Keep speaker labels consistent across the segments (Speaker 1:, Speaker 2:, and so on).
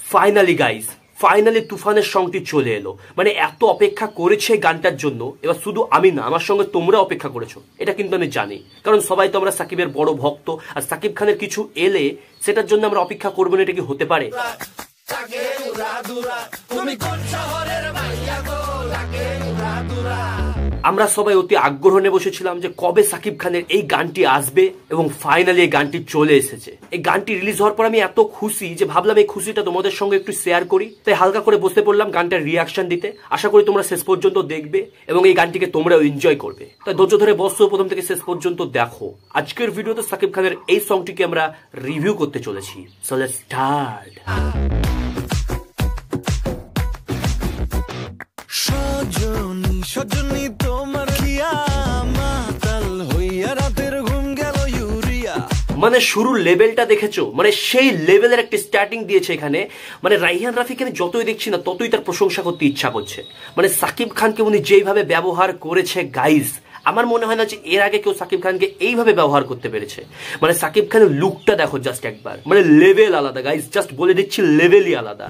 Speaker 1: Finally guys, finally তুফানের সংটি চলে এলো। মানে এত অপেক্ষা করেছে গানটার জন্য, এবার শুধু আমি না, আমার সঙ্গে তোমরা অপেক্ষা করেছো, এটা কিন্তু আমি জানি। কারণ সবাই তো আমরা সাকিবের বড় ভক্ত, আর সাকিব খানের কিছু এলে সেটার জন্য আমরা অপেক্ষা করবো না, এটা কি হতে পারে? আমরা সবাই অতি আগ্রহ নিয়ে বসেছিলাম যে কবে সাকিব খানের এই গানটি আসবে, এবং ফাইনালি এই গানটি চলে এসেছে। এই গানটি রিলিজ হওয়ার পর আমি এত খুশি যে ভাবলাম এই খুশিটা তোমাদের সঙ্গে একটু শেয়ার করি, তাই হালকা করে বসতে পড়লাম গানটার রিয়াকশন দিতে। আশা করি তোমরা শেষ পর্যন্ত দেখবে এবং এই গানটিকে তোমরাও এনজয় করবে। তাই ধৈর্য ধরে বসো, প্রথম থেকে শেষ পর্যন্ত দেখো। আজকের ভিডিওতে সাকিব খানের এই সংটিকে আমরা রিভিউ করতে চলেছি। So let's start. মানে শুরুর লেভেলটা দেখেছো, মানে সেই লেভেলের একটা স্টার্টিং দিয়েছে এখানে। মানে রাইহান রাফিকে আমি যতই দেখছি না ততই তার প্রশংসা করতে ইচ্ছা করছে। মানে সাকিব খানকে উনি যেইভাবে ব্যবহার করেছে গাইজ, আমার মনে হয় না যে এর আগে কেউ সাকিব খানকে এইভাবে ব্যবহার করতে পেরেছে। মানে সাকিব খানের লুকটা দেখো জাস্ট একবার, মানে লেভেল আলাদা গাইজ, জাস্ট বলে দিচ্ছি লেভেলই আলাদা।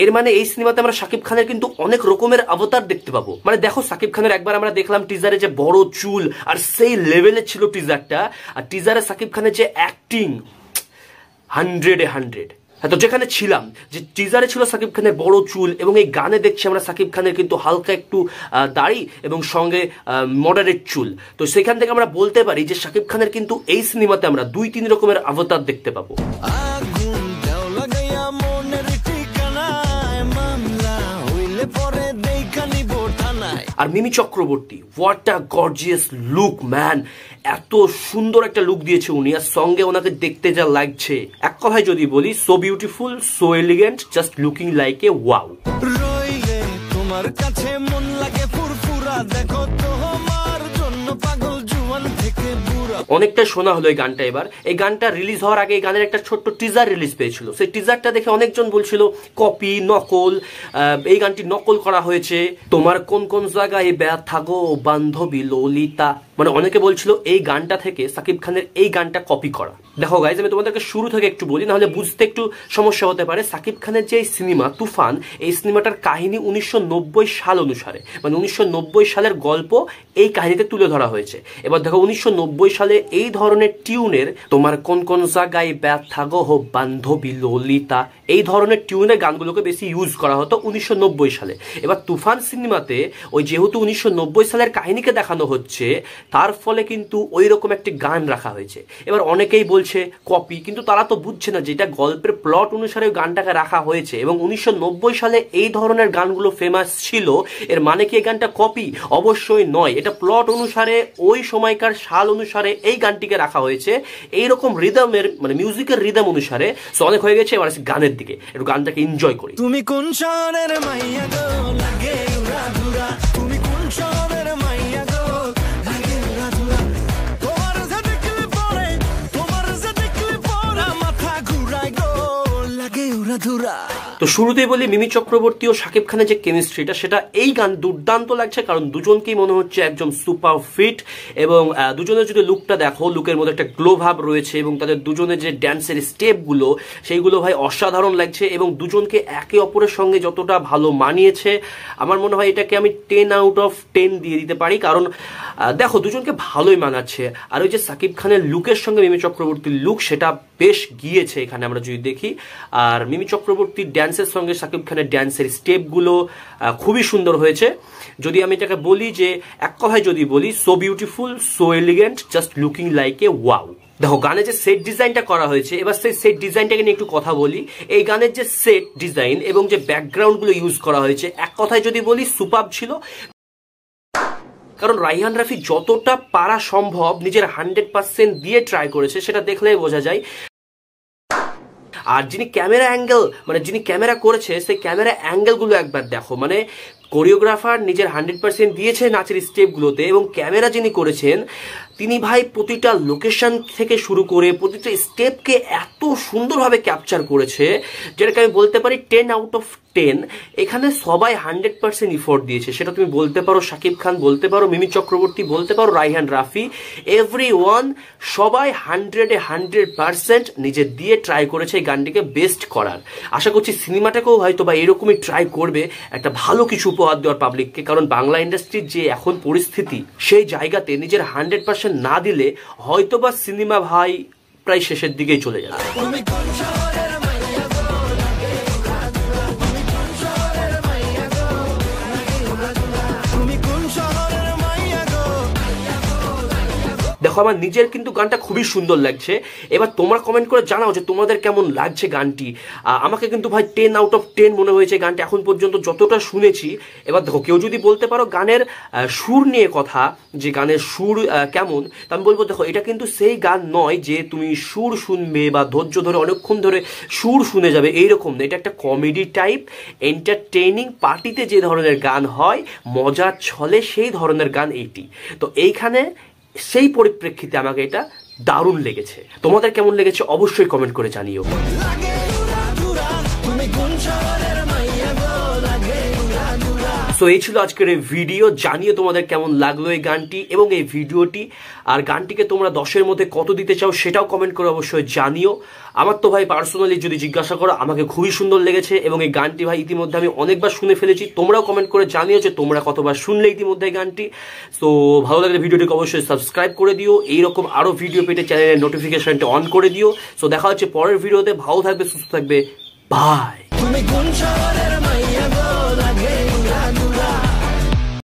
Speaker 1: এর মানে এই সিনেমাতে আমরা সাকিব খানের কিন্তু অনেক রকমের অবতার দেখতে পাবো। মানে দেখো সাকিব খানের একবার আমরা দেখলাম টিজারে যে বড় চুল, আর সেই লেভেলের ছিল টিজারটা। আর টিজারে সাকিব খানের যে অ্যাক্টিং 100-এ 100। তো যেখানে ছিলাম যে টিজারে ছিল সাকিব খানের বড় চুল, এবং এই গানে দেখছি আমরা সাকিব খানের কিন্তু হালকা একটু দাড়ি এবং সঙ্গে মডারেট চুল। তো সেখান থেকে আমরা বলতে পারি যে সাকিব খানের কিন্তু এই সিনেমাতে আমরা 2-3 রকমের অবতার দেখতে পাবো। আর Mimi Chakraborty, what a gorgeous look man, এত সুন্দর একটা লুক দিয়েছে উনি। আর সঙ্গে ওনাকে দেখতে যা লাগছে, এক কথায় যদি বলি, so beautiful, so elegant, just looking like a wow. রইলে তোমার কাছে মন লাগে ফুরফুরা, দেখো তোমার জন্য পাগল জুয়ান থেকে বুড়া। অনেকটা শোনা হলো এই গানটা। এবার এই গানটা রিলিজ হওয়ার আগে এই গানের একটা ছোট্ট টিজার রিলিজ পেয়েছিল। সেই টিজারটা দেখে অনেকজন বলছিল কপি, নকল, এই গানটি নকল করা হয়েছে। তোমার কোন কোন জায়গায় ব্যথা গো বান্ধবী ললিতা, মানে অনেকে বলছিল এই গানটা থেকে সাকিব খানের এই গানটা কপি করা। দেখো গাইজ, আমি তোমাদেরকে শুরু থেকে একটু বলি, নাহলে বুঝতে একটু সমস্যা হতে পারে। সাকিব খানের যে সিনেমা তুফান, এই সিনেমাটার কাহিনী 1990 সাল অনুসারে, মানে 1990 সালের গল্প এই কাহিনীতে তুলে ধরা হয়েছে। এবার দেখো 1990 সালে এই ধরনের টিউনের, তোমার কোন কোন জায়গায় ব্যথা গো বান্ধবী ললিতা, এই ধরনের টিউনের গানগুলোকে বেশি ইউজ করা হতো 1990 সালে। এবার তুফান সিনেমাতে ওই যেহেতু 1990 সালের কাহিনীকে দেখানো হচ্ছে, তার ফলে কিন্তু ওই রকম একটি গান রাখা হয়েছে। এবার অনেকেই বলছে কপি, কিন্তু তারা তো বুঝছে না যে এটা গল্পের প্লট অনুসারে গানটাকে রাখা হয়েছে, এবং 1990 সালে এই ধরনের গানগুলো ফেমাস ছিল। এর মানে কি এই গানটা কপি? অবশ্যই নয়, এটা প্লট অনুসারে ওই সময়কার সাল অনুসারে এই গানটিকে রাখা হয়েছে, এইরকম রিদমের, মানে মিউজিকের রিদম অনুসারে। সো অনেক হয়ে গেছে, এবার আসি গানের দিকে, একটু গানটাকে এনজয় করি। তুমি কোন শহরের মাইয়া গো লাগে উড়াধুরা, তুমি কোন শহরের মাইয়া গো লাগে উড়াধুরা, তোমার যে দেখলে পরে, তোমার যে দেখলে পরে মাথা ঘুরায় গো লাগে উড়াধুরা। তো শুরুতেই বলি, মিমি চক্রবর্তী ও শাকিব খানের যে কেমিস্ট্রিটা, সেটা এই গান দুর্দান্ত লাগছে। কারণ দুজনকেই মনে হচ্ছে একদম সুপার ফিট, এবং দুজনের যদি লুকটা দেখো, লুকের মধ্যে একটা গ্লো ভাব রয়েছে, এবং তাদের দুজনের যে ড্যান্সের স্টেপগুলো, সেইগুলো ভাই অসাধারণ লাগছে। এবং দুজনকে একে অপরের সঙ্গে যতটা ভালো মানিয়েছে, আমার মনে হয় এটাকে আমি 10/10 দিয়ে দিতে পারি। কারণ দেখো দুজনকে ভালোই মানাচ্ছে। আর ওই যে সাকিব খানের লুকের সঙ্গে মিমি চক্রবর্তীর লুক, সেটা বেশ গিয়েছে এখানে আমরা যদি দেখি। আর মিমি চক্রবর্তীর ড্যান্সের সঙ্গে সাকিব খানের ড্যান্সের স্টেপগুলো খুবই সুন্দর হয়েছে। যদি আমি এটাকে বলি যে এক কথায় যদি বলি, so beautiful, so elegant, just looking like a wow. দেখো গানে যে সেট ডিজাইনটা করা হয়েছে, এবার সেই সেট ডিজাইনটাকে নিয়ে একটু কথা বলি। এই গানের যে সেট ডিজাইন এবং যে ব্যাকগ্রাউন্ডগুলো ইউজ করা হয়েছে, এক কথায় যদি বলি সুপারব ছিল। কারণ রাইহান রাফি যতটা পারা সম্ভব নিজের 100% দিয়ে ট্রাই করেছে, সেটা দেখলেই বোঝা যায়। আর যিনি ক্যামেরা অ্যাঙ্গেল, মানে যিনি ক্যামেরা করেছে, সেই ক্যামেরা অ্যাঙ্গেলগুলো একবার দেখো। মানে কোরিওগ্রাফার নিজের 100% দিয়েছে নাচের স্টেপগুলোতে, এবং ক্যামেরা যিনি করেছেন তিনি ভাই প্রতিটা লোকেশন থেকে শুরু করে প্রতিটা স্টেপকে এত সুন্দরভাবে ক্যাপচার করেছে, যেটাকে আমি বলতে পারি 10 আউট অফ 10। এখানে সবাই 100% ইফোর্ট দিয়েছে। সেটা তুমি বলতে পারো শাকিব খান, বলতে পারো মিমি চক্রবর্তী, বলতে পারো রায়হান রাফি, এভরিওয়ান, সবাই 100% নিজের দিয়ে ট্রাই করেছে এই গানটিকে বেস্ট করার। আশা করছি সিনেমাটাকেও হয়তো বা এরকমই ট্রাই করবে একটা ভালো কিছু উপহার দেওয়ার পাবলিককে, কারণ বাংলা ইন্ডাস্ট্রির যে এখন পরিস্থিতি, সেই জায়গাতে নিজের 100% না দিলে হয়তোবা সিনেমা ভাই প্রায় শেষের দিকেই চলে যাবে। দেখো আমার নিজের কিন্তু গানটা খুবই সুন্দর লাগছে। এবার তোমরা কমেন্ট করে জানাও যে তোমাদের কেমন লাগছে গানটি। আমাকে কিন্তু ভাই 10 আউট অফ 10 মনে হয়েছে গানটা এখন পর্যন্ত যতটা শুনেছি। এবার দেখো কেউ যদি বলতে পারো গানের সুর নিয়ে কথা, যে গানের সুর কেমন, তা আমি বলবো দেখো এটা কিন্তু সেই গান নয় যে তুমি সুর শুনবে বা ধৈর্য ধরে অনেকক্ষণ ধরে সুর শুনে যাবে, এইরকম না। এটা একটা কমেডি টাইপ এন্টারটেইনিং, পার্টিতে যে ধরনের গান হয় মজার ছলে, সেই ধরনের গান এইটি। তো এইখানে সেই পরিপ্রেক্ষিতে আমাকে এটা দারুণ লেগেছে। তোমাদের কেমন লেগেছে অবশ্যই কমেন্ট করে জানিও। সো এই ছিল আজকের এই ভিডিও। জানিও তোমাদের কেমন লাগলো এই গানটি এবং এই ভিডিওটি, আর গানটিকে তোমরা 10-এর মধ্যে কত দিতে চাও সেটাও কমেন্ট করে অবশ্যই জানিও। আমার তো ভাই পার্সোনালি যদি জিজ্ঞাসা করো আমাকে খুবই সুন্দর লেগেছে এবং এই গানটি ভাই ইতিমধ্যে আমি অনেকবার শুনে ফেলেছি। তোমরাও কমেন্ট করে জানিও যে তোমরা কতবার শুনলে ইতিমধ্যে এই গানটি। সো ভালো লাগলে ভিডিওটিকে অবশ্যই সাবস্ক্রাইব করে দিও, এইরকম আরও ভিডিও পেতে চ্যানেলের নোটিফিকেশনটা অন করে দিও। সো দেখা হচ্ছে পরের ভিডিওতে। ভালো থাকবে, সুস্থ থাকবে, বাই।